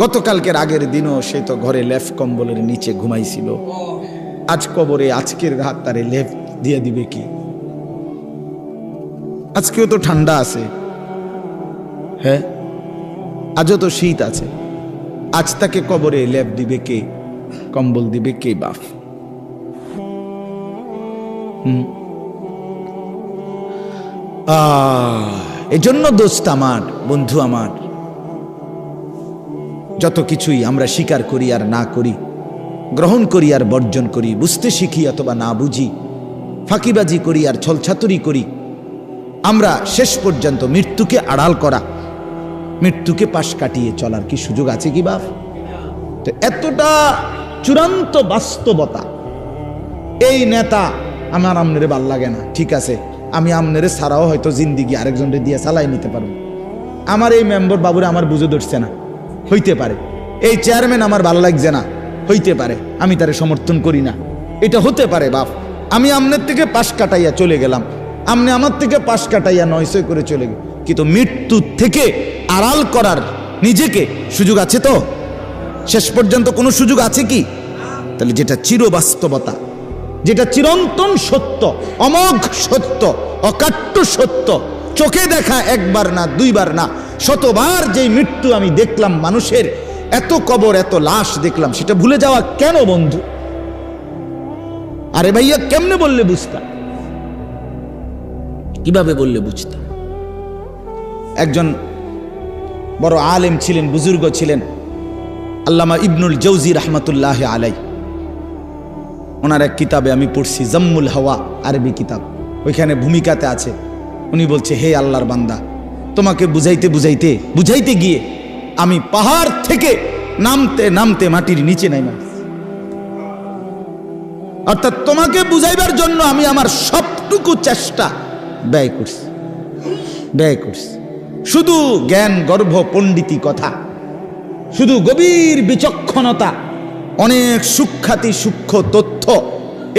গতকালকের আগের দিনও সে তো ঘরে লেফ কম্বলের নিচে ঘুমাইছিল। আজ কবরে আজকের রাত তারে লেফ দিয়ে দিবে কি? আজকেও তো ঠান্ডা আছে, হ্যাঁ আজও তো শীত আছে। আজ তাকে কবরে লেপ দিবে কে? কম্বল দিবে কে? বাপ। এজন্য দোস্ত আমার, বন্ধু আমার, যত কিছুই আমরা স্বীকার করি আর না করি, গ্রহণ করি আর বর্জন করি, বুঝতে শিখি অথবা না বুঝি, ফাঁকিবাজি করি আর ছলছাতুরি করি, আমরা শেষ পর্যন্ত মৃত্যুকে আড়াল করা, মৃত্যুকে পাশ কাটিয়ে চলার কি সুযোগ আছে কি বাপ? তো এতটা চূড়ান্ত বাস্তবতা, এই নেতা আমার আমনেরে ভাল লাগে না, ঠিক আছে, আমি আমনেরে ছাড়াও হয়তো জিন্দিগি আরেকজনকে দিয়ে চালাই নিতে পারবো। আমার এই মেম্বার বাবুরে আমার বুঝে ধরছে না, হইতে পারে। এই চেয়ারম্যান আমার ভালো লাগছে না, হইতে পারে, আমি তারে সমর্থন করি না, এটা হতে পারে বাপ। আমি আমনের থেকে পাশ কাটাইয়া চলে গেলাম, আমনে আমার থেকে পাশ কাটাইয়া নয়সই করে চলে গেল, কিন্তু মৃত্যু থেকে আড়াল করার নিজেকে সুযোগ আছে তো? শেষ পর্যন্ত কোনো সুযোগ আছে কি? তাহলে যেটা চিরবাস্তবতা, যেটা চিরন্তন সত্য, অমোঘ সত্য, অকাট্য সত্য, চোখে দেখা একবার না দুইবার না শতবার যেই মৃত্যু আমি দেখলাম মানুষের, এত কবর এত লাশ দেখলাম, সেটা ভুলে যাওয়া কেন বন্ধু? আরে ভাইয়া কেমনে বললে বুঝতাম? কিভাবে বললে বুঝতাম? একজন বড় আলেম ছিলেন, বুজুর্গ ছিলেন, আল্লামা ইবনুল জৌজি রহমতুল্লাহ আলাই। ওনার এক কিতাবে আমি পড়ছি, জম্মুল হাওয়া, আরবি কিতাব, ওইখানে ভূমিকাতে আছে, উনি বলছে, হে আল্লাহর বান্দা, তোমাকে বুঝাইতে বুঝাইতে বুঝাইতে গিয়ে আমি পাহাড় থেকে নামতে নামতে মাটির নিচে নাইমা, অর্থাৎ তোমাকে বুঝাইবার জন্য আমি আমার সবটুকু চেষ্টা ব্যয় করছি। শুধু জ্ঞান গর্ভ পণ্ডিতি কথা, শুধু গভীর বিচক্ষণতা, অনেক সূক্ষ্মাতি সূক্ষ্ম তথ্য,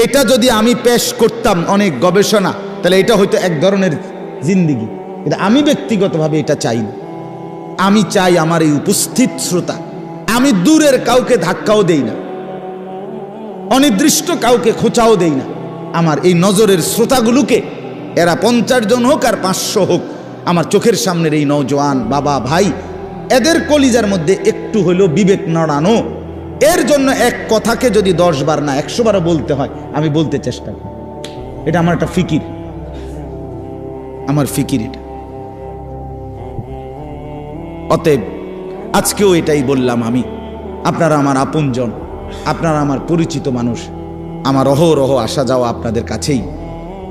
এটা যদি আমি পেশ করতাম, অনেক গবেষণা, তাহলে এটা হয়তো এক ধরনের জিন্দিগি। কিন্তু আমি ব্যক্তিগতভাবে এটা চাই না। আমি চাই আমার এই উপস্থিত শ্রোতা, আমি দূরের কাউকে ধাক্কাও দেই না, অনির্দিষ্ট কাউকে খোঁচাও দেই না, আমার এই নজরের শ্রোতাগুলোকে, এরা 50 জন হোক আর 500 হোক, আমার চোখের সামনের এই নওজোয়ান বাবা ভাই, এদের কলিজার মধ্যে একটু হইলেও বিবেক নড়ানো, এর জন্য এক কথাকে যদি 10 বার না 100 বারও বলতে হয়, আমি বলতে চেষ্টা করি। এটা আমার একটা ফিকির, আমার ফিকির এটা। অতএব আজকেও এটাই বললাম, আমি, আপনারা আমার আপনজন, আপনারা আমার পরিচিত মানুষ, আমার অহরহ আসা যাওয়া আপনাদের কাছেই।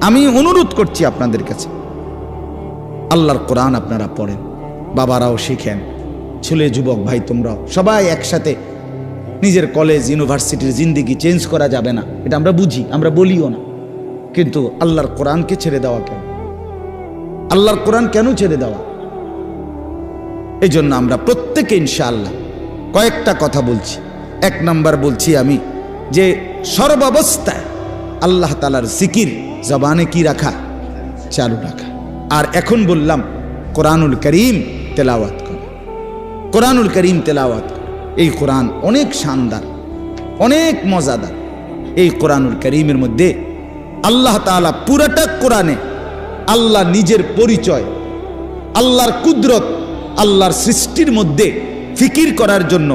আমি অনুরোধ করছি আপনাদের কাছে, আল্লাহর কোরআন আপনারা পড়েন, বাবারাও শিখেন, ছেলে যুবক ভাই তোমরাও সবাই একসাথে। নিজের কলেজ ইউনিভার্সিটির জিন্দিগি চেঞ্জ করা যাবে না, এটা আমরা বুঝি, আমরা বলিও না, কিন্তু আল্লাহর কোরআনকে ছেড়ে দেওয়া কেন? আল্লাহর কোরআন কেন ছেড়ে দেওয়া? এই জন্য আমরা প্রত্যেকে ইনশাআল্লাহ কয়েকটা কথা বলছি। 1 নাম্বার বলছি আমি, যে সর্বাবস্থায় আল্লাহ তাআলার জিকির জবানে কি রাখা? চালু রাখা। আর এখন বললাম কোরআনুল করিম তেলাওয়াত করা, কোরআনুল করিম তেলাওয়াত করা। এই কোরআন অনেক শানদার, অনেক মজাদার। এই কোরআনুল করিমের মধ্যে আল্লাহ তাআলা পুরাটা কোরআনে আল্লাহ নিজের পরিচয়, আল্লাহর কুদরত, আল্লাহর সৃষ্টির মধ্যে ফিকির করার জন্য,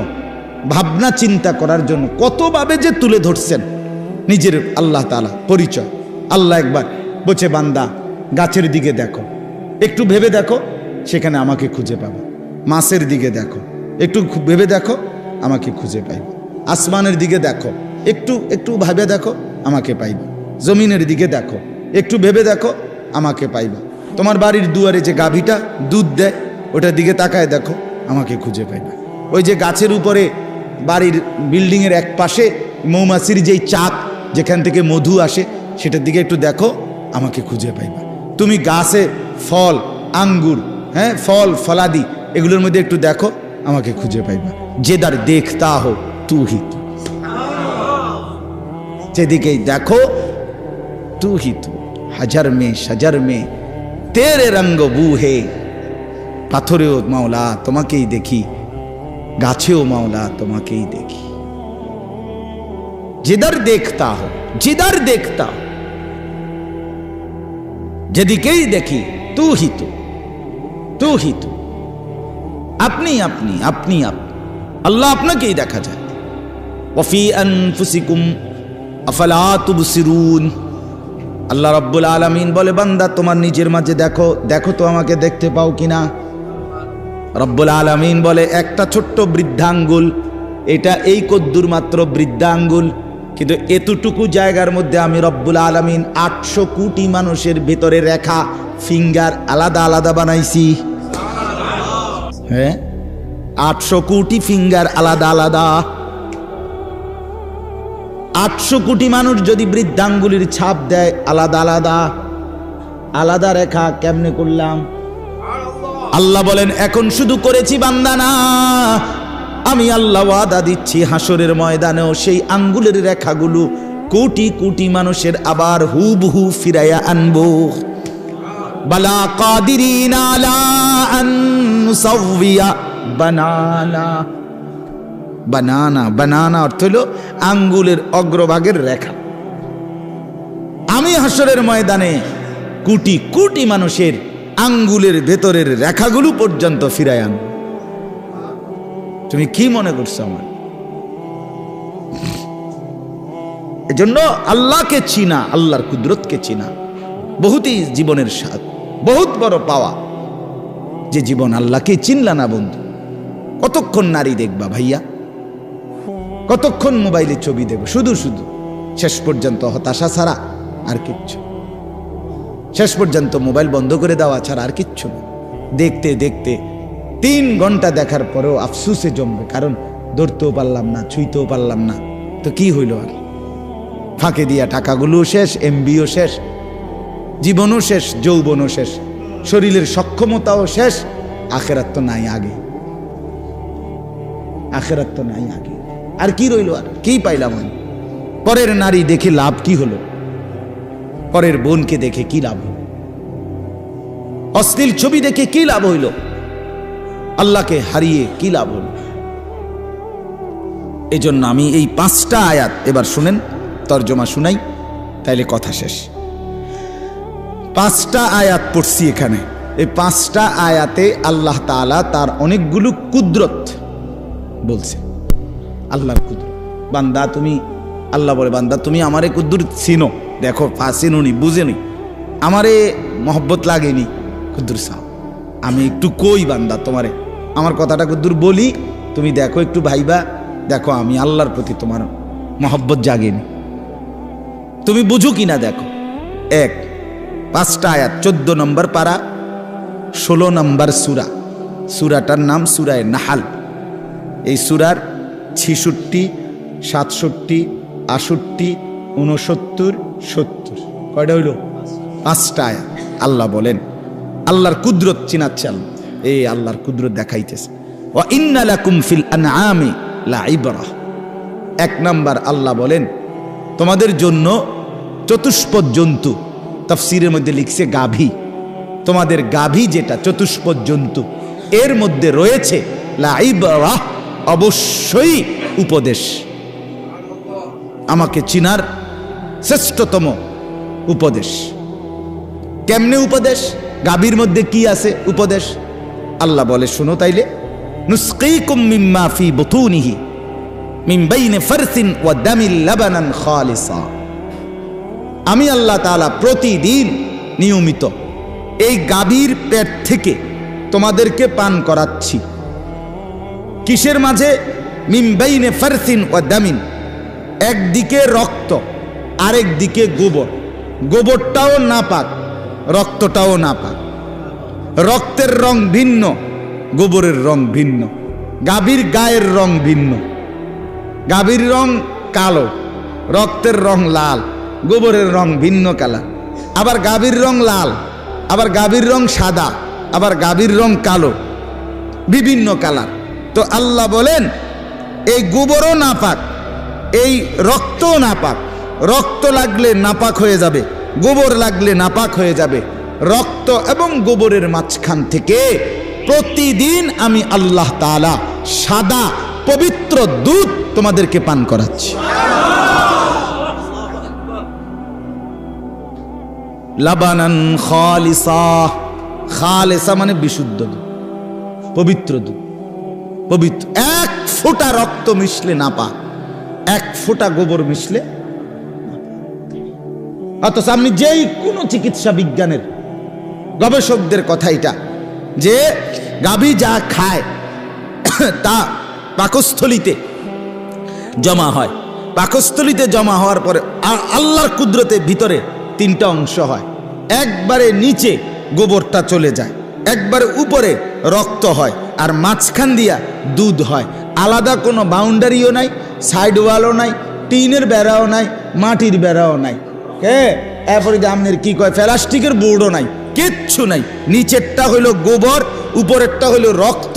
ভাবনা চিন্তা করার জন্য কতভাবে যে তুলে ধরছেন নিজের আল্লাহ তাআলা পরিচয়। আল্লাহ একবার বলছে, বান্দা গাছের দিকে দেখো, একটু ভেবে দেখো, সেখানে আমাকে খুঁজে পাবে। মাছের দিকে দেখো, একটু ভেবে দেখো, আমাকে খুঁজে পাইবে। আসমানের দিকে দেখো, একটু একটু ভেবে দেখো, আমাকে পাইবে। জমিনের দিকে দেখো, একটু ভেবে দেখো, আমাকে পাইবে। তোমার বাড়ির দুয়ারে যে গাভীটা দুধ দেয়, ওটার দিকে তাকায় দেখো, আমাকে খুঁজে পাইবে। ওই যে গাছের উপরে বাড়ির বিল্ডিংয়ের এক পাশে মৌমাছির যেই চাক, যেখান থেকে মধু আসে, সেটার দিকে একটু দেখো, আমাকে খুঁজে পাইবা। তুমি গাছে ফল, আঙ্গুর, হ্যাঁ, ফল ফলাদি, এগুলোর মধ্যে একটু দেখো, আমাকে খুঁজে পাইবা। যেদার দেখতা হো তু হি তু, যেদিকেই দেখো তু হি তু, হাজার মে সজর মে তেরে রঙ্গ বু হে, পাথরেও মাওলা তোমাকেই দেখি, গাছেও মাওলা তোমাকেই দেখি। जिधर देखता हो, जिधर देखता हो, যেদিকেই দেখি তু হি তু, তু হি তু, আপনি আপনি আপনি আপনি, আল্লাহ আপনাকেই দেখা যায়। ওয়াফি আনফুসিকুম আফালা তুবসিরুন, আল্লাহ রাব্বুল আলামিন বলে বান্দা তোমার নিজের মাঝে দেখো, দেখো তো আমাকে দেখতে পাও কিনা। রব্বুল আলামিন বলে একটা ছোট্ট বৃদ্ধাঙ্গুল, এটা এই কদ্দুর মাত্র বৃদ্ধাঙ্গুল, কিন্তু এতটুকু জায়গার মধ্যে আমি রব্বুল আলামিন 800 কোটি মানুষের ভেতরে রেখা ফিঙ্গার আলাদা আলাদা বানাইছি। হ্যাঁ, 800 কোটি ফিঙ্গার আলাদা আলাদা। 800 কোটি মানুষ যদি বৃদ্ধাঙ্গুলির ছাপ দেয় আলাদা আলাদা, আলাদা রেখা কেমনে করলাম? আল্লাহ বলেন এখন শুধু করেছি বান্দা না, আমি আল্লাহ ওয়াদা দিচ্ছি হাসরের ময়দানেও সেই আঙ্গুলের রেখাগুলো কোটি কোটি মানুষের আবার হুবহু ফিরাইয়া আনবো। বালা কাদিরিনা আলা আন নুসাউবিয়া বানানা। বানানা, বানানা অর্থ হলো আঙ্গুলের অগ্রভাগের রেখা। আমি হাসরের ময়দানে কোটি কোটি মানুষের আঙ্গুলের ভেতরের রেখাগুলো পর্যন্ত ফিরাই আন। তুমি কি মনে করছো আমার? এজন্য আল্লাহকে চিনা, আল্লাহর কুদরতকে চিনা বহুতই জীবনের স্বাদ, বহুত বড় পাওয়া। যে জীবন আল্লাহকে চিনলা না বন্ধু, কতক্ষণ নারী দেখবা ভাইয়া, কতক্ষণ মোবাইলে ছবি দেব, শুধু শুধু শেষ পর্যন্ত হতাশা ছাড়া আর কিচ্ছু। শেষ পর্যন্ত মোবাইল বন্ধ করে দেওয়া ছাড়া আর কিচ্ছু না। দেখতে দেখতে 3 ঘন্টা দেখার পরেও আফসুসে জমবে, কারণ ধরতেও পারলাম না, ছুঁইতেও পারলাম না, তো কি হইল আর? ফাঁকে দিয়া টাকাগুলোও শেষ, এমবিও শেষ, জীবনও শেষ, যৌবনও শেষ, শরীরের সক্ষমতাও শেষ। আখেরাত তো নাই আগে, আখেরাত তো নাই আগে, আর কি রইল? আর কি পাইলাম আমি? পরের নারী দেখে লাভ কি হলো? পরের বোনকে দেখে কি লাভ হলো? অশ্লীল ছবি দেখে কি লাভ হইল? আল্লাহকে হারিয়ে কি লাভ হলো? এজন্য আমি এই 5টা আয়াত এবার শুনেন, তর্জমা শুনাই, তাইলে কথা শেষ। 5টা আয়াত পড়ছি এখানে। এই 5টা আয়াতে আল্লাহ তাআলা তার অনেকগুলো কুদরত বলছে। আল্লাহর কুদরত, বান্দা তুমি, আল্লাহ বলে বান্দা তুমি আমারে কুদরত চিনো, দেখো চিনুনি, বুঝেনি, আমারে মহব্বত লাগেনি, কুদরত চাও। আমি একটু কই বান্দা তোমারে, আমার কথাটা কুদুর বলি, তুমি দেখো একটু ভাইবা, দেখো আমি আল্লাহর প্রতি তোমার মহব্বত জাগেনি, তুমি বুঝো কিনা দেখো। 5টা আয়াত, 14 নম্বর পারা, 16 নম্বর সূরা। সূরাটার নাম সূরায়ে নাহাল। এই সূরার 66, 67, 68, 69, 70 কয়টা হইল? 5টা আয়াত। আল্লাহ বলেন, আল্লাহর কুদরত চিনাচ্ছে আল্লাহ, এই আল্লাহর কুদরত দেখাইতেছে। ওয়া ইন্না লাকুম ফিল আনআমি লাইবরাহ। 1 নাম্বার আল্লাহ বলেন তোমাদের জন্য চতুষ্পদ জন্তু, তাফসীরের মধ্যে লিখছে গাভী, তোমাদের গাভী যেটা চতুষ্পদ জন্তু, এর মধ্যে রয়েছে লাইবরাহ, অবশ্যই উপদেশ। আমাকে চিনার শ্রেষ্ঠতম উপদেশ। কেমনে উপদেশ? গাভীর মধ্যে কি আছে উপদেশ? আল্লাহ বলে শোনো তাইলে, নুসকিকুম মিম্মা ফি বুতুনিহি মিন বাইনি ফারসিন ওয়া দামিল লাবানান খালিসা। আমি আল্লাহ তাআলা প্রতিদিন নিয়মিত এই গাভীর পেট থেকে তোমাদেরকে পান করাচ্ছি। কিসের মাঝে? মিন বাইনি ফারসিন ওয়া দামিন, একদিকে রক্ত, আরেক দিকে গোবর। গোবরটাও নাপাক, রক্তটাও নাপাক। রক্তের রং ভিন্ন, গোবরের রং ভিন্ন, গাভীর গায়ের রং ভিন্ন। গাভীর রং কালো, রক্তের রং লাল, গোবরের রং ভিন্ন কালার। আবার গাভীর রং লাল, আবার গাভীর রং সাদা, আবার গাভীর রং কালো, বিভিন্ন কালার। তো আল্লাহ বলেন এই গোবরও নাপাক, এই রক্তও নাপাক। রক্ত লাগলে নাপাক হয়ে যাবে, গোবর লাগলে নাপাক হয়ে যাবে। রক্ত এবং গোবরের মাঝখান থেকে প্রতিদিন আমি আল্লাহ তাআলা সাদা পবিত্র দুধ তোমাদেরকে পান করাচ্ছি। লাবানান খালিসা, খালিসা মানে বিশুদ্ধ দুধ, পবিত্র দুধ, পবিত্র। এক ফোঁটা রক্ত মিশলে না পাক, এক ফোঁটা গোবর মিশলে। অথচ আপনি যেই কোনো চিকিৎসা বিজ্ঞানের গবেষকদের কথা এটা, যে গাভী যা খায় তা পাকস্থলিতে জমা হয়, পাকস্থলিতে জমা হওয়ার পরে আল্লাহর কুদরতের ভিতরে তিনটা অংশ হয়। একবারে নিচে গোবরটা চলে যায়, একবারে উপরে রক্ত হয়, আর মাঝখান দিয়া দুধ হয়। আলাদা কোনো বাউন্ডারিও নাই, সাইড ওয়ালও নাই, টিনের বেড়াও নাই, মাটির বেড়াও নাই, এরপরে আপনার কি কয় প্লাস্টিকের বোর্ডও নাই, কিচ্ছু নাই। নিচেরটা হইলো গোবর, উপরেরটা হইলো রক্ত,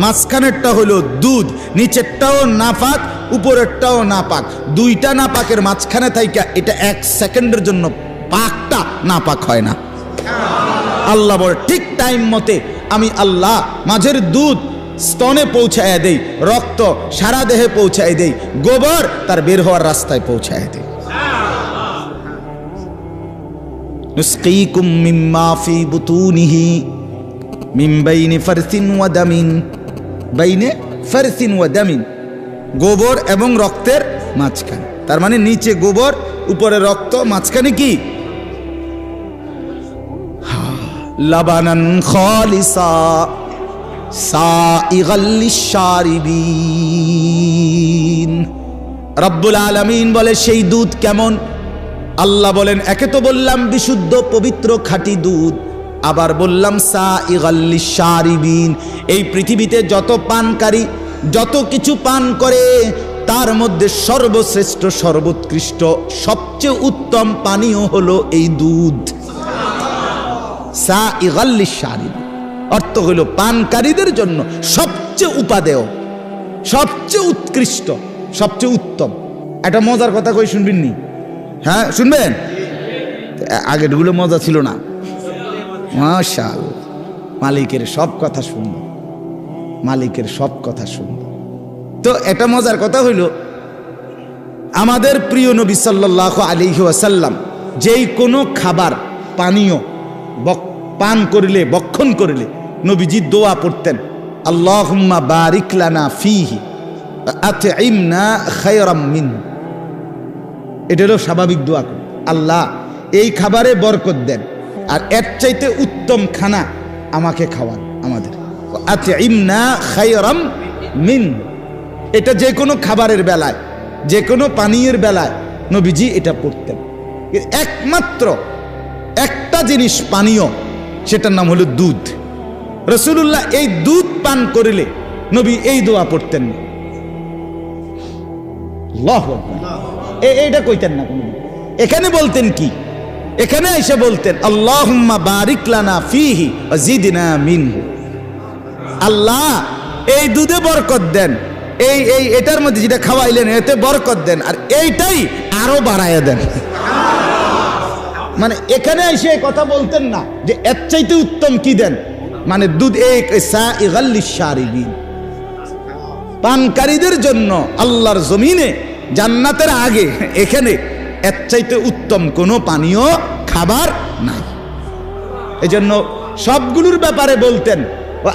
মাঝখানেরটা হইলো দুধ। নিচেরটাও নাপাক, উপরেরটাও নাপাক, দুইটা নাপাকের মাঝখানে থাইকা এটা 1 সেকেন্ডের জন্য পাকটা নাপাক হয় না। আল্লাহ বলে ঠিক টাইম মতে আমি আল্লাহ মাঝের দুধ স্তনে পৌঁছায় দেই, রক্ত সারা দেহে পৌঁছায় দেই, গোবর তার বের হওয়ার রাস্তায় পৌঁছায় দেই। নুসকিকুম মিম্মা ফি বুতুনিহি মিন বাইনি ফারসিন ওয়া দামিন, বাইনে ফারসিন ওয়া দামিন, গোবর এবং রক্তের মাঝখানে। তার মানে নিচে গোবর, উপরে রক্ত, মাঝখানে কি? লাবানান খালিসা সাইগাল লিশারিবিন। রব্বুল আলামিন বলে সেই দুধ কেমন? আল্লাহ বলেন একে তো বললাম বিশুদ্ধ পবিত্র খাঁটি দুধ, আবার বললাম সাইগাল লিশারিবিন। এই পৃথিবীতে যত পানকারী যত কিছু পান করে তার মধ্যে সর্বশ্রেষ্ঠ, সর্বোৎকৃষ্ট, সবচেয়ে উত্তম পানীয় হলো এই দুধ। সাইগাল লিশারিবিন অর্থ হলো পানকারীদের জন্য সবচেয়ে উপাদেয়, সবচেয়ে উৎকৃষ্ট, সবচেয়ে উত্তম। একটা মজার কথা কই, শুনবেন নি? হ্যাঁ শুনবেন? আগেরগুলো মজা ছিল না। মাশাআল্লাহ, মালিকের সব কথা শুনবো, মালিকের সব কথা শুনবো। তো এটা মজার কথা হইল, আমাদের প্রিয় নবী সাল্লাল্লাহু আলাইহি ওয়াসাল্লাম যেই কোনো খাবার পানীয় পান করিলে, বক্ষণ করিলে নবীজি দোয়া পড়তেন, আল্লাহুম্মা বারিক লানা ফীহি আতইমনা খায়রাম মিন। এটা হলো স্বাভাবিক দোয়া। আল্লাহ এই খাবারে বরকত দেন, আর এর চাইতে উত্তম খানা আমাকে খাওয়ান, আমাদের। আতইমনা খায়রাম মিন, এটা যে কোনো খাবারের বেলায়, যে কোনো পানীয়ের বেলায় নবীজি এটা পড়তেন। একমাত্র একটা জিনিস পানীয়, সেটার নাম হলো দুধ। রাসূলুল্লাহ এই দুধ পান করিলে নবী এই দোয়া পড়তেন না। আল্লাহু আকবার, এইটা কইতেন না কোনো। এখানে বলতেন কি? এখানে এসে বলতেন আল্লাহুম্মা বারিক লানা ফীহি ওয়া জিদনা মিনহু। আল্লাহ এই দুধে বরকত দেন, এটার মধ্যে যেটা খাওয়াইলেন এতে বরকত দেন, আর এইটাই আরো বাড়ায়া দেন। মানে এখানে এসে কথা বলতেন না যে এর চাইতে উত্তম কি দেন, মানে দুধ। সাইগাল লিশারিবিন, পানকারীদের জন্য আল্লাহর জমিনে জান্নাতের আগে এখানে এর চাইতে উত্তম কোনো পানীয় খাবার নাই। এজন্য সবগুলোর ব্যাপারে বলতেন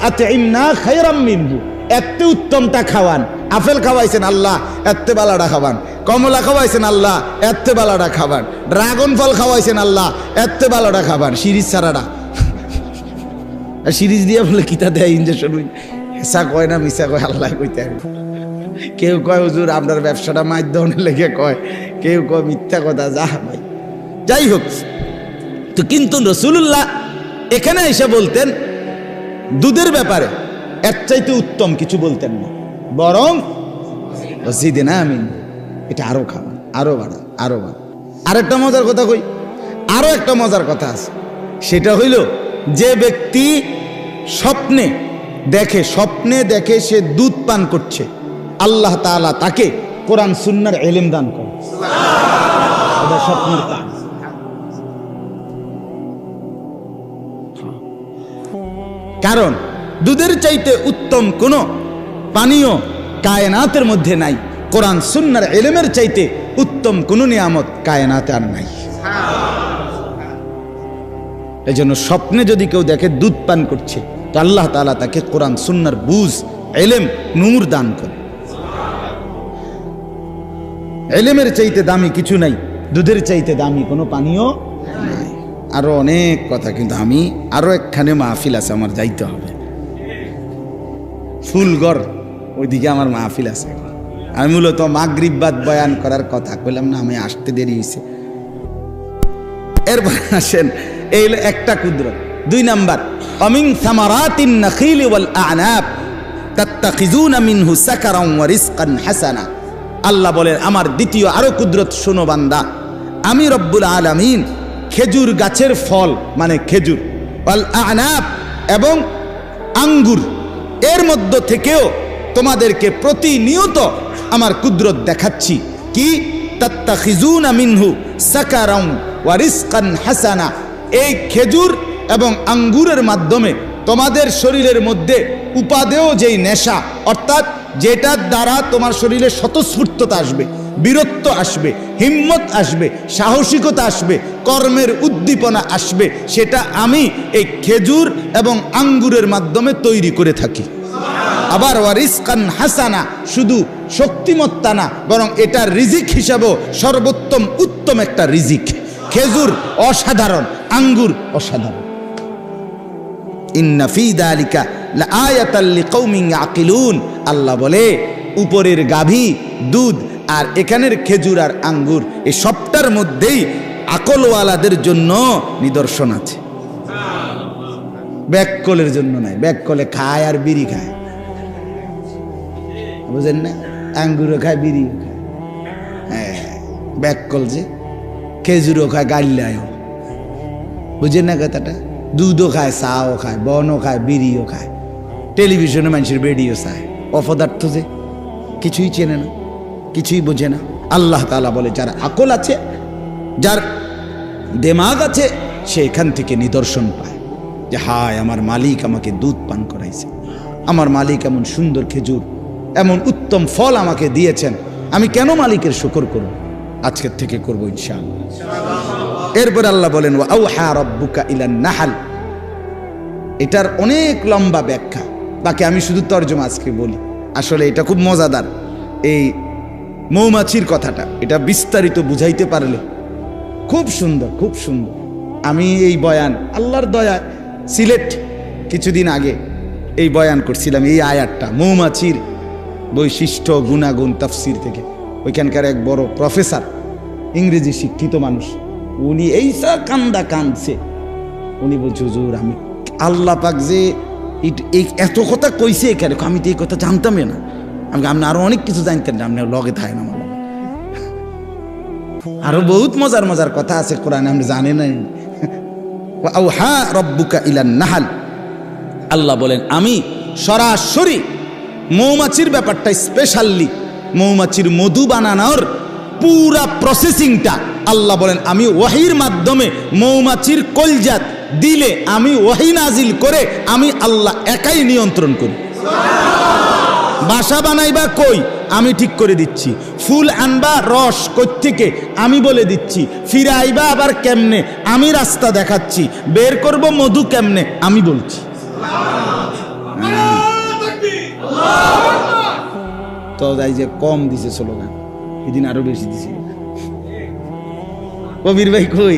আতইমনা খায়রাম মিনহু, এত উত্তমটা খাওয়ান। আপেল খাওয়াইছেন আল্লাহ, এত্তে বালাটা খাওয়ান। কমলা খাওয়াইছেন আল্লাহ, এত্তে বালাটা খাওয়ান। ড্রাগন ফল খাওয়াইছেন আল্লাহ, এত্তে বালাটা খাওয়ান। সিরিজ ছাড়াটা, সিরিজ দিয়ে বলে কিতা দেয় ইঞ্জেকশন, হেসা কয় না মিশা কয়, আল্লাহ কইতে। কেউ কয় হুজুর আপনার ব্যবসাটা মাধ্যমে লেগে কয়, কেউ কয় মিথ্যা কথা। যা ভাই, যাই হোক। তো কিন্তু রাসূলুল্লাহ এখানে এসে বলতেন দুধের ব্যাপারে এর চাইতে উত্তম কিছু বলতেন না, বরং জিদনা মিন, এটা আরো খাওয়া, আরো বাড়া, আরো বাড়া। আরেকটা মজার কথা কই, আরো একটা মজার কথা আছে। সেটা হইল যে ব্যক্তি স্বপ্নে দেখে সে দুধ পান করছে, আল্লাহ তাআলা তাকে কোরআন সুন্নাহর ইলম দান করেন। এটা স্বপ্নের কাজ। কারণ দুধের চাইতে উত্তম কোনো পানীয় কায়নাতের মধ্যে নাই। কোরআন সুন্নাহর ইলমের চাইতে উত্তম কোনো নিয়ামত কায়নাতে আর নাই। এই জন্য স্বপ্নে যদি কেউ দেখে দুধ পান করছে, তো আল্লাহ তাআলা তাকে কোরআন সুন্নাহর বুঝ, ইলম, নূর দান করে। ইলমের চাইতে দামি কিছু নাই, দুধের চাইতে দামি কোনো পানীয় নাই। আরো অনেক কথা, কিন্তু আমি আরো একখানে মাহফিল আছে, আমার যাইতে হবে ফুলগড়, ওইদিকে আমার মাহফিল আছে। আমি মূলত মাগরিব বাদ বয়ান করার কথা কইলাম না, আমি আসতে দেরি হয়েছে। এরপর আসেন, এই একটা কুদরত। 2 নাম্বার, অমিন সামারাতিন নাখিল ওয়াল আনাব তাত্তাখিজুনা মিনহু সাকারান ওয়া রিজকান হাসানা। আল্লাহ বলেন, আমার দ্বিতীয় আরো কুদরত শোনো বান্দা, আমি রব্বুল আলামিন খেজুর গাছের ফল মানে খেজুর, ওয়াল আনাব এবং আঙ্গুর, এর মধ্য থেকেও তোমাদেরকে প্রতিনিয়ত আমার কুদরত দেখাচ্ছি। কি? তাত্তাখিজুনা মিনহু সাকারান ওয়া রিজকান হাসানা। এই খেজুর এবং আঙ্গুরের মাধ্যমে তোমাদের শরীরের মধ্যে উপাদেয় যেই নেশা, অর্থাৎ যেটার দ্বারা তোমার শরীরে স্বতঃস্ফূর্ততা আসবে, বীরত্ব আসবে, হিম্মত আসবে, সাহসিকতা আসবে, কর্মের উদ্দীপনা আসবে, সেটা আমি এই খেজুর এবং আঙ্গুরের মাধ্যমে তৈরি করে থাকি। আবার ওয়ারিসকান হাসানা, শুধু শক্তিমত্তা না, বরং এটা রিজিক হিসাবেও সর্বোত্তম উত্তম একটা রিজিক। খেজুর অসাধারণ, আঙ্গুর অসাধারণ। ইন্না ফি যালিকা লাআয়াতাল লিকাউমিন ইয়াকিলুন। আল্লাহ বলে, উপরের গাভী, দুধ আর এখানের খেজুর আর আঙ্গুর, এই সবটার মধ্যেই আকলওয়ালাদের জন্য নিদর্শন আছে। ব্যাককলের জন্য নাই, ব্যাককলে খায় আর বিড়ি খায়, বুঝেন না? আঙ্গুরও খায়, বিড়িও খায়। হ্যাঁ, ব্যাককল যে খেজুরও খায়, গাল্লায়ও, বুঝেন না কথাটা? দুধও খায়, চাও খায়, বনও খায়, বিড়িও খায়, টেলিভিশনে মানুষের বেডিও চায়। অপদার্থ যে কিছুই চেনে না, কিছুই বোঝে না। আল্লাহ তাআলা বলে, যার আকল আছে, যার দিমাগ আছে, সে এখান থেকে নিদর্শন পায় যে হায়, আমার মালিক আমাকে দুধ পান করাইছে, আমার মালিক এমন সুন্দর খেজুর, এমন উত্তম ফল আমাকে দিয়েছেন, আমি কেন মালিকের শুকর করব? আজকের থেকে করবো ইনশাআল্লাহ। এরপর আল্লাহ বলেন, ওয়া আওহা রাব্বুকা ইলান নাহল। এটার অনেক লম্বা ব্যাখ্যা, বাকি আমি শুধু তর্জমা আজকে বলি। আসলে এটা খুব মজাদার, এই মৌমাছির কথাটা, এটা বিস্তারিত বুঝাইতে পারলে খুব সুন্দর, খুব সুন্দর। আমি এই বয়ান আল্লাহর দয়ায় সিলেট কিছুদিন আগে এই বয়ান করছিলাম, এই আয়াতটা মৌমাছির বৈশিষ্ট্য, গুণাগুণ তাফসির থেকে। ওইখানকার এক বড় প্রফেসর, ইংরেজি শিক্ষিত মানুষ, উনি এইসা কান্দা কাঁদছে। উনি বলছে, হুজুর, আমি আল্লাহ পাক যে এই এত কথা কইছে এখানে, আমি তো এই কথা জানতামই না। আপনি আরো অনেক কিছু জানতেন না, আপনি লগে থাকেন আমার লগে। আরো বহুত মজার মজার কথা আছে কোরআনে, আপনি জানেন না। ওয়া আওহা রাব্বুকা ইলান নাহল। আল্লাহ বলেন, আমি সরাসরি মৌমাছির ব্যাপারটা স্পেশালি, মৌমাছির মধু বানানোর পুরা প্রসেসিংটা আল্লাহ বলেন আমি ওয়াহির মাধ্যমে মৌমাছির কলজাত দিলে আমি ওয়াহি নাজিল করে আমি আল্লাহ একাই নিয়ন্ত্রণ করি। বাসা বানাইবা কই, আমি ঠিক করে দিচ্ছি। ফুল আনবা রস কোত্থেকে, আমি বলে দিচ্ছি। ফিরে আইবা আবার কেমনে, আমি রাস্তা দেখাচ্ছি। বের করব মধু কেমনে, আমি বলছি। তো যাই যে কম দিছে স্লোগান, এদিন আরো বেশি দিছে। কবির ভাই কই?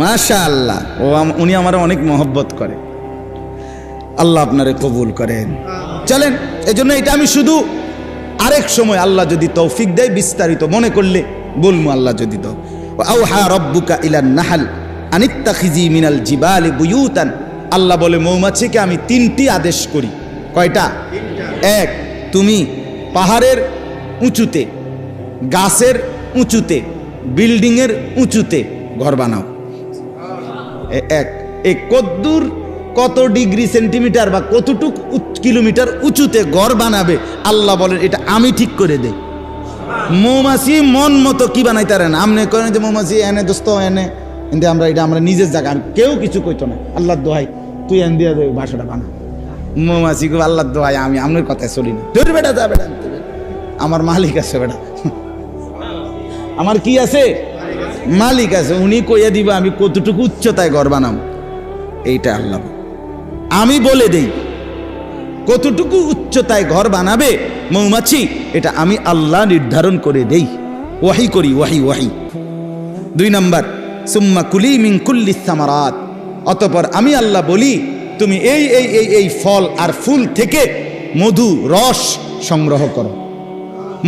মাশাআল্লাহ, উনি আমার অনেক মহব্বত করে। আল্লাহ আপনারে কবুল করেন। চলেন, এজন্য এটা আমি শুধু আরেক সময় আল্লাহ যদি তৌফিক দেয় বিস্তারিত মনে করলে বলবো, আল্লাহ যদি দাও। আওহা রাব্বুকা ইলান নাহল আনিত্তাখিজি মিনাল জিবালি বুয়ুতান। আল্লাহ বলে মৌমাছিকে আমি 3টি আদেশ করি। কয়টা? 1, তুমি পাহাড়ের উঁচুতে, গাছের উঁচুতে, বিল্ডিংয়ের উঁচুতে ঘর বানাও। কদ্দূর কত ডিগ্রি সেন্টিমিটার বা কতটুক কিলোমিটার উঁচুতে ঘর বানাবে আল্লাহ বলেন এটা আমি ঠিক করে দেই। মৌমাছি মন মতো কি বানাইতে পারে না। আপনি করেন যে মৌমাছি এনে দোস্ত এনে কিন্তু আমরা এটা আমরা নিজের জায়গা, কেউ কিছু কইতো না। আল্লাহর দোহাই তুই এন দিয়া ভাষাটা বানা, মৌমাছি খুব আল্লাহ দোহাই, আমি আপনার কথায় চলি না। ধর বেটা, যা বেটা, আমার মালিক আছে বেটা, আমার কি আছে? মালিক আছে, উনি কইয়া দিবা আমি কতটুকু উচ্চতায় ঘর বানাম। এইটা আল্লাহ, আমি বলে দেই কতটুকু উচ্চতায় ঘর বানাবে মৌমাছি, এটা আমি আল্লাহ নির্ধারণ করে দেই, ওয়াহি করি, ওয়াহি। 2 নাম্বার, সুম্মা কুলি মিন কুল্লি সামারাত, অতঃপর আমি আল্লাহ বলি তুমি এই এই এই এই ফল আর ফুল থেকে মধু রস সংগ্রহ করো।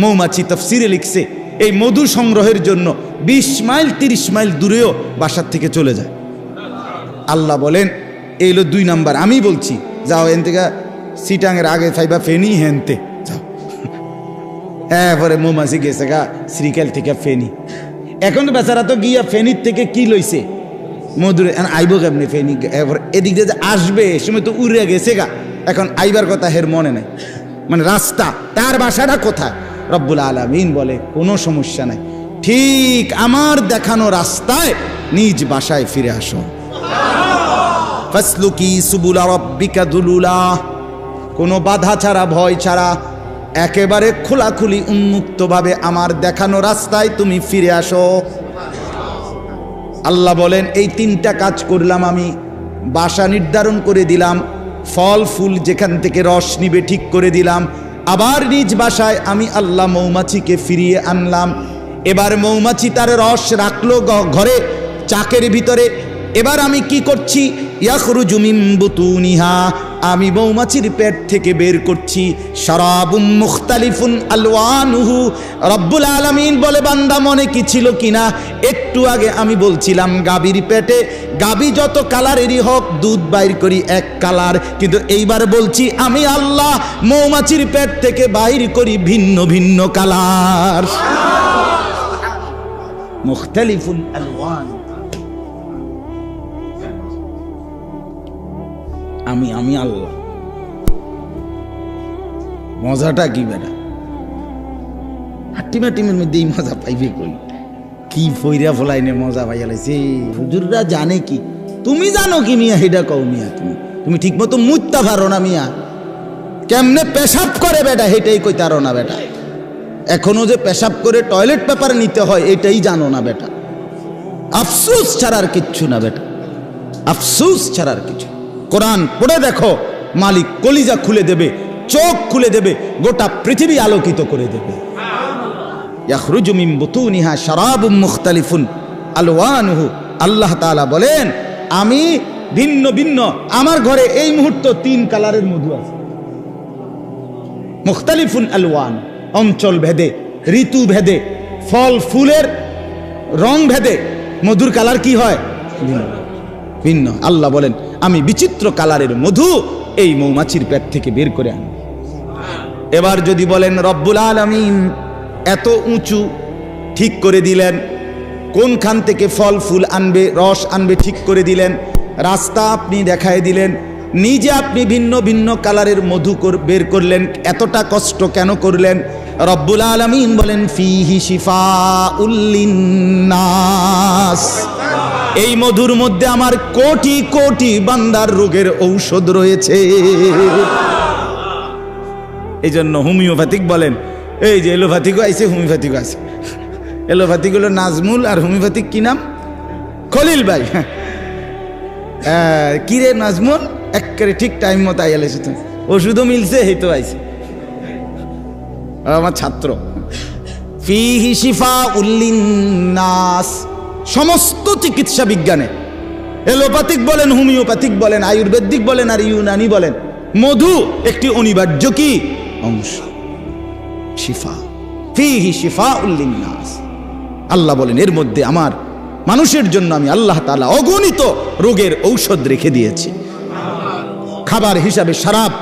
মৌমাছি তাফসীরে লিখছে এই মধু সংগ্রহের জন্য 20 মাইল 30 মাইল দূরেও বাসার থেকে চলে যায়। আল্লাহ বলেন এই হলো 2 নাম্বার, আমি বলছি যাও এন থেকে সিটাঙের আগে ফাইবা ফেনি হেনতে যাও। হ্যাঁ, পরে মৌমাছি গেছে গা শ্রীকাল থেকে ফেনি। এখন তো বেচারা তো গিয়া ফেনির থেকে কি লইছে মধুরে, আইব কেমনি ফেনি, এদিক দিয়ে যে আসবে এ সময় তো উড়ে গেছে গা, এখন আইবার কথা হের মনে নাই, মানে রাস্তা তার বাসাটা কোথায়। রব্বুল আলামিন বলে কোনো সমস্যা নাই, ঠিক আমার দেখানো রাস্তায় নিজ বাসায় ফিরে আসো। ফাসলুকি সুবুলা রাব্বিকা দুলুলা, কোনো বাধা ছাড়া ভয় ছাড়া একেবারে খোলাখুলি উন্মুক্তভাবে আমার দেখানো রাস্তায় তুমি ফিরে আসো। আল্লাহ বলেন এই 3টা কাজ করলাম আমি, বাসা নির্ধারণ করে দিলাম, ফল ফুল যেখান থেকে রস নিবে ঠিক করে দিলাম, আবার নিজ বাসায় আমি আল্লাহ মৌমাছিকে ফিরিয়ে আনলাম। এবার মৌমাছি তার রস রাখলো ঘরে চাকের ভিতরে। এবার আমি কি করছি, ইয়াখরুজু মিন বুতুনিহা, আমি মৌমাছির পেট থেকে বের করছি শারাবুম মুখতালিফুন আলওয়ানুহু। রব্বুল আলামিন বলে বান্দা মনে কি ছিল কিনা, একটু আগে আমি বলছিলাম গাভীর পেটে গাভী যত কালারেরই হোক দুধ বাইর করি এক কালার, কিন্তু এইবার বলছি আমি আল্লাহ মৌমাছির পেট থেকে বাইর করি ভিন্ন ভিন্ন কালার। মুখতালিফুন আলওয়ান, আমি আল্লাহ। মজাটা কি বেটা, হাট্টিমাটিমের মধ্যে এই মজা পাইবে কই, কি ফইরা ফলাইনে মজা পাইয়া লাইছে। হুজুররা জানে কি, তুমি জানো কি মিয়া? হেডা কও মিয়া, তুমি ঠিক মতো মুইতা পারো না মিয়া, কেমনে পেশাব করে বেটা হেটাই কইতে পারো না বেটা, এখনো যে পেশাব করে টয়লেট পেপার নিতে হয় এটাই জানো না বেটা। আফসোস ছাড়ার কিচ্ছু না বেটা, আফসোস ছাড়ার কিছু। কোরআন পড়ে দেখো, মালিক কলিজা খুলে দেবে, চোখ খুলে দেবে, গোটা পৃথিবী আলোকিত করে দেবে। ইয়াখরুজু মিন বুতুনিহা শারাবুম মুখতালিফুন আলওয়ানুহু, আল্লাহ তাআলা বলেন আমি ভিন্ন ভিন্ন, আমার ঘরে এই মুহূর্তে 3 কালারের মধু আছে। মুখতালিফুন আলওয়ান, অঞ্চল ভেদে, ঋতু ভেদে, ফল ফুলের রং ভেদে মধুর কালার কি হয় ভিন্ন। আল্লাহ বলেন আমি বিচিত্র কালারের মধু এই মৌমাছির পেট থেকে বের করে আনি। এবার যদি বলেন রব্বুল আলামিন এত উঁচু ঠিক করে দিলেন, কোনখান থেকে ফল ফুল আনবে রস আনবে ঠিক করে দিলেন, রাস্তা আপনি দেখায় দিলেন, নিজে আপনি ভিন্ন ভিন্ন কালারের মধু বের করলেন, এতটা কষ্ট কেন করলেন? রব্বুল আলামিন বলেন ফিহি শিফাউল লিন্নাস, এই মধুর মধ্যে আমার কোটি কোটি বান্দার রোগের ঔষধ রয়েছে। এই জন্য হোমিওপ্যাথিক বলেন, এই যে এলোপ্যাথিকও আইছে হোমিওপ্যাথিকও আছে, এলোপ্যাথিক হলো নাজমুল আর হোমিওপ্যাথিক কি নাম? খলিল ভাই। কিরে নাজমুল, একেবারে ঠিক টাইম মতো আইয়ালে, ওষুধও মিলছে, এই তো আইছে আমার ছাত্র। ফিহি শিফাউল লিন্নাস, সমস্ত চিকিৎসা বিজ্ঞানে এলোপ্যাথিক বলেন, হোমিওপ্যাথিক বলেন, আয়ুর্বেদিক বলেন আর ইউনানি বলেন, মধু একটি অনিবার্য কি অংশ। শিফা, ফিহি শিফাউল লিন্নাস, আল্লাহ বলেন এর মধ্যে আমার মানুষের জন্য আমি আল্লাহ তাআলা অগণিত রোগের ঔষধ রেখে দিয়েছি। খাবার হিসাবে শরাব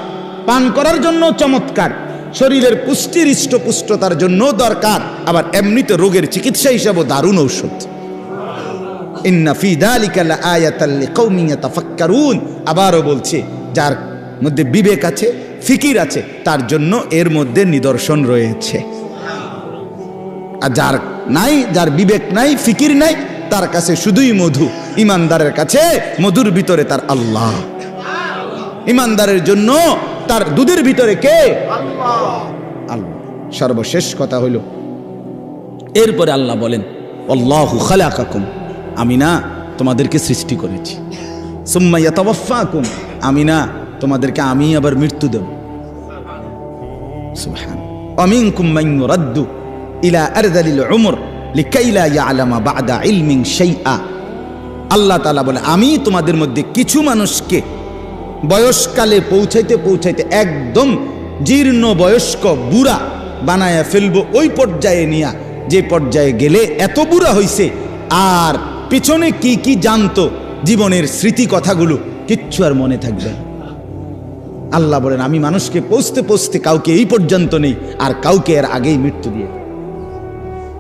পান করার জন্য চমৎকার, শরীরের পুষ্টির হৃষ্টপুষ্টতার জন্য দরকার, আবার এমনিতে রোগের চিকিৎসা হিসাবে দারুণ ঔষধ। ইন্না ফি যালিকা লাআয়াতাল লিকাউমিন ইয়াতাফাক্কারুন, আবারও বলছে যার মধ্যে বিবেক আছে, ফিকির আছে, তার জন্য এর মধ্যে নিদর্শন রয়েছে। আর যার নাই, যার বিবেক নাই, ফিকির নাই, তার কাছে শুধুই মধু। ইমানদারের কাছে মধুর ভিতরে তার আল্লাহ। ইমানদারের জন্য তার দুধের ভিতরে কে? আল্লাহ। সর্বশেষ কথা হইল, এরপরে আল্লাহ বলেন আল্লাহু খালাকাকুম, আমি না তোমাদেরকে সৃষ্টি করেছি। সুম্মা ইয়াতাওয়াফাকুম, আমি না তোমাদেরকে আমি আবার মৃত্যু দেব। সুবহান। ওয়ামিনকুম মান ইউরাদ্দু ইলা আরযালিল উমর লিকাইলা ইয়ালামা বা'দা ইলমিন শাইআ। আল্লাহ তাআলা বলে, আমি তোমাদের মধ্যে কিছু মানুষকে বয়সকালে পৌঁছাইতে পৌঁছাইতে একদম জীর্ণ বয়স্ক বুড়া বানায়া ফেলবো, ওই পর্যায়ে নিয়া, যে পর্যায়ে গেলে এত বুড়া হইছে আর পিছনে কি কি জানতো, জীবনের স্মৃতি কথাগুলো কিচ্ছু আর মনে থাকবে না। আল্লাহ বলেন, আমি মানুষকে পৌঁছতে পৌঁছতে কাউকে এই পর্যন্ত নেই, আর কাউকে এর আগেই মৃত্যু দিয়ে।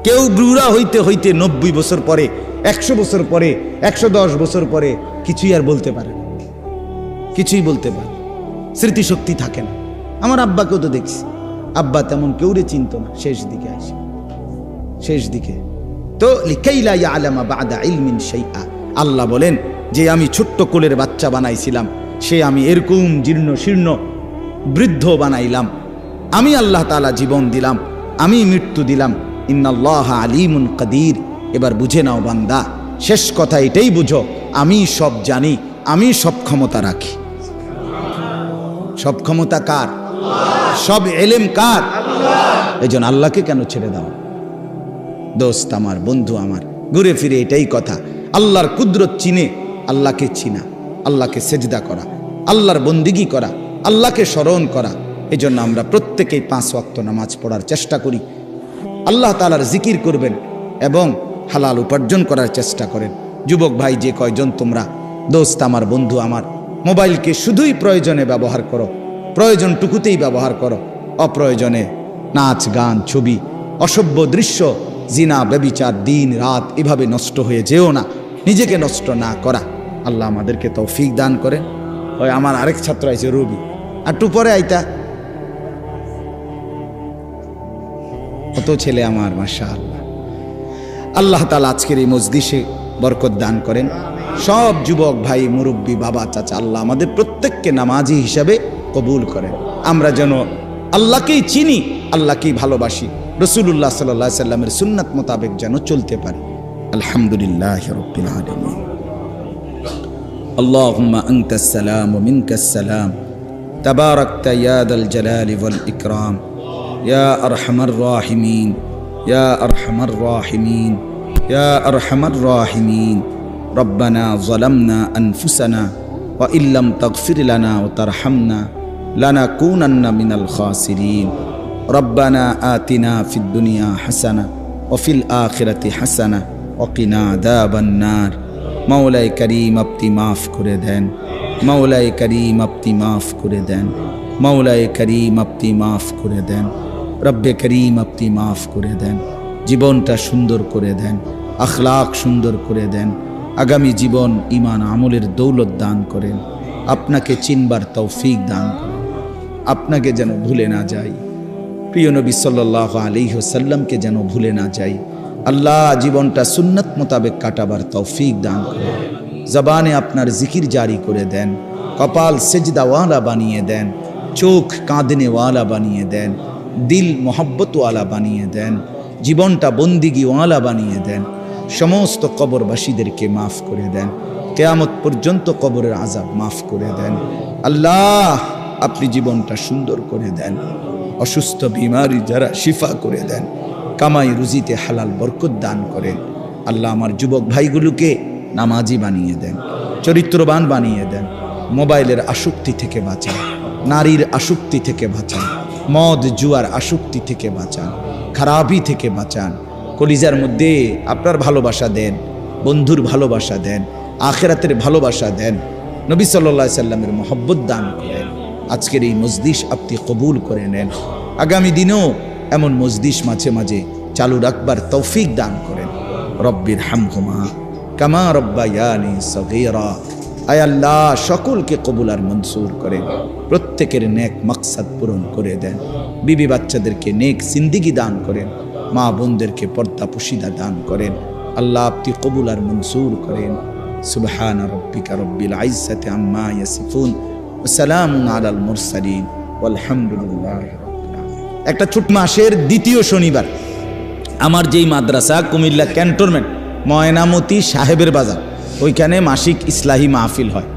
কেউ বুড়া হইতে হইতে 90 বছর পরে, 100 বছর পরে, 110 বছর পরে কিছুই আর বলতে পারে না, কিছুই বলতে পারে, স্মৃতিশক্তি থাকে না। আমার আব্বাকেও তো দেখছি, আব্বা তেমন কেউরে চিনত না, শেষ দিকে আসে, শেষ দিকে। তো লিকাইলা ইয়ালামা বা'দা ইলমিন শাইআ, আল্লাহ বলেন যে আমি ছোট্ট কোলের বাচ্চা বানাইছিলাম, সে আমি এরকম জীর্ণ শীর্ণ বৃদ্ধ বানাইলাম। আমি আল্লাহ তাআলা জীবন দিলাম, আমি মৃত্যু দিলাম। ইন্নাল্লাহা আলিমুন কাদির। এবার বুঝে নাও বান্দা, শেষ কথা এটাই বুঝো, আমি সব জানি, আমি সব ক্ষমতা রাখি। সব ক্ষমতা কার? সব এলেম কার? এই জন্য আল্লাহকে কেন ছেড়ে দাও? দোস্ত আমার, বন্ধু আমার, ঘুরে ফিরে এটাই কথা, আল্লাহর কুদরত চিনে আল্লাহকে চিনা, আল্লাহকে সেজদা করা, আল্লাহর বন্দিগি করা, আল্লাহকে স্মরণ করা। এই জন্য আমরা প্রত্যেকেই 5 ওয়াক্ত নামাজ পড়ার চেষ্টা করি, আল্লাহ তাআলার জিকির করবেন এবং হালাল উপার্জন করার চেষ্টা করেন। যুবক ভাই যে কয়জন তোমরা, দোস্ত আমার, বন্ধু আমার, মোবাইলকে শুধুই প্রয়োজনে ব্যবহার করো, প্রয়োজনটুকুতেই ব্যবহার করো, অপ্রয়োজনে নাচ গান ছবি অসভ্য দৃশ্য জিনা ব্যভিচার দিন রাত এভাবে নষ্ট হয়ে যেও না, নিজেকে নষ্ট না করা। আল্লাহ আমাদেরকে তৌফিক দান করেন। ওই আমার আরেক ছাত্র আইছে রবি, আর একটু পরে আইতা, কত ছেলে আমার, মাশাআল্লাহ। আল্লাহ তাআলা আজকের এই মজলিসে বরকত দান করেন। সব যুবক ভাই, মুরব্বী, বাবা, চাচা, আল্লাহ আমাদের প্রত্যেককে নামাজি হিসাবে কবুল করেন। আমরা যেন আল্লাহকেই চিনি, আল্লাহকেই ভালোবাসি, রাসূলুল্লাহ সাল্লাল্লাহু আলাইহি সাল্লামের সুন্নাত মোতাবেক যেন চলতে পারি। আলহামদুলিল্লাহি রাব্বিল আলামিন। আল্লাহুম্মা আনতাস সালাম ওয়া মিনকাস সালাম, তাবারাকতা ইয়া দাল জালালি ওয়াল ইকরাম, ইয়া আরহামার রাহিমিন, ইয়া আরহামার রাহিমিন, ইয়া আরহামার রাহিমিন। রব্বানা যালামনা আনফুসানা ওয়া ইল্লাম তাগফির লানা ওয়া তারহামনা লানাকুনান্না মিনাল খাসিরিন। রব্বানা আতিনা ফিদ দুনিয়া হাসানা ওয়া ফিল আখিরাতি হাসানা ওয়া কিনা আযাবান নার। মাওলাই করিম আপনি মাফ করে দেন, মাওলাই করিম আপনি মাফ করে দেন, মাওলাই করিম আপনি মাফ করে দেন, রব্বে করিম আপনি মাফ করে দেন। জীবনটা সুন্দর করে দেন, আখলাক সুন্দর করে দেন, আগামী জীবন ঈমান আমলের দৌলত দান করেন, আপনাকে চিনবার তৌফিক দান করেন, আপনাকে যেন ভুলে না যাই, প্রিয় নবী সাল্লাল্লাহু আলাইহি ওয়াসাল্লামকে যেন ভুলে না যাই। আল্লাহ জীবনটা সুন্নাত মোতাবেক কাটাবার তৌফিক দান করেন, জবানে আপনার জিকির জারি করে দেন, কপাল সেজদাওয়ালা বানিয়ে দেন, চোখ কাঁদনেওয়ালা বানিয়ে দেন, দিল মোহাব্বতওয়ালা বানিয়ে দেন, জীবনটা বন্দিগিওয়ালা বানিয়ে দেন। সমস্ত কবরবাসীদেরকে মাফ করে দেন, কিয়ামত পর্যন্ত কবরের আযাব মাফ করে দেন। আল্লাহ আপনি জীবনটা সুন্দর করে দেন, অসুস্থ বিমারি যারা শিফা করে দেন, কামাই রুজিতে হালাল বরকত দান করেন। আল্লাহ আমার যুবক ভাইগুলোকে নামাজি বানিয়ে দেন, চরিত্রবান বানিয়ে দেন, মোবাইলের আসক্তি থেকে বাঁচান, নারীর আসক্তি থেকে বাঁচান, মদ জুয়ার আসক্তি থেকে বাঁচান, খারাপি থেকে বাঁচান। কলিজার মধ্যে আপনার ভালোবাসা দেন, বন্ধুর ভালোবাসা দেন, আখিরাতের ভালোবাসা দেন, নবী সাল্লাল্লাহু আলাইহি সাল্লামের মহব্বত দান করেন। আজকের এই মজলিস আপনি কবুল করে নেন, আগামী দিনেও এমন মজলিস মাঝে মাঝে চালু রাখবার তৌফিক দান করেন। রব্বির হামহুমা কামা রব্বায়ানি সগীরা। আয় আল্লাহ সকলকে কবুল আর মনসুর করেন, প্রত্যেকের নেক মাকসাদ পূরণ করে দেন, বিবি বাচ্চাদেরকে নেক জিন্দেগি দান করেন, মা বোনদেরকে পর্দা পুশিদা দান করেন। আল্লাহ আপনি কবুল আর মনসুর করেন। সুবহান রাব্বিকা রব্বিল ইজ্জাতি আম্মা ইয়াসিফুন সালামুন আলাল মুরসালিন আলহামদুলিল্লাহ। একটা ছোট মাসের দ্বিতীয় শনিবার আমার যেই মাদ্রাসা কুমিল্লা ক্যান্টনমেন্ট ময়নামতি সাহেবের বাজার, ওইখানে মাসিক ইসলাহি মাহফিল হয়।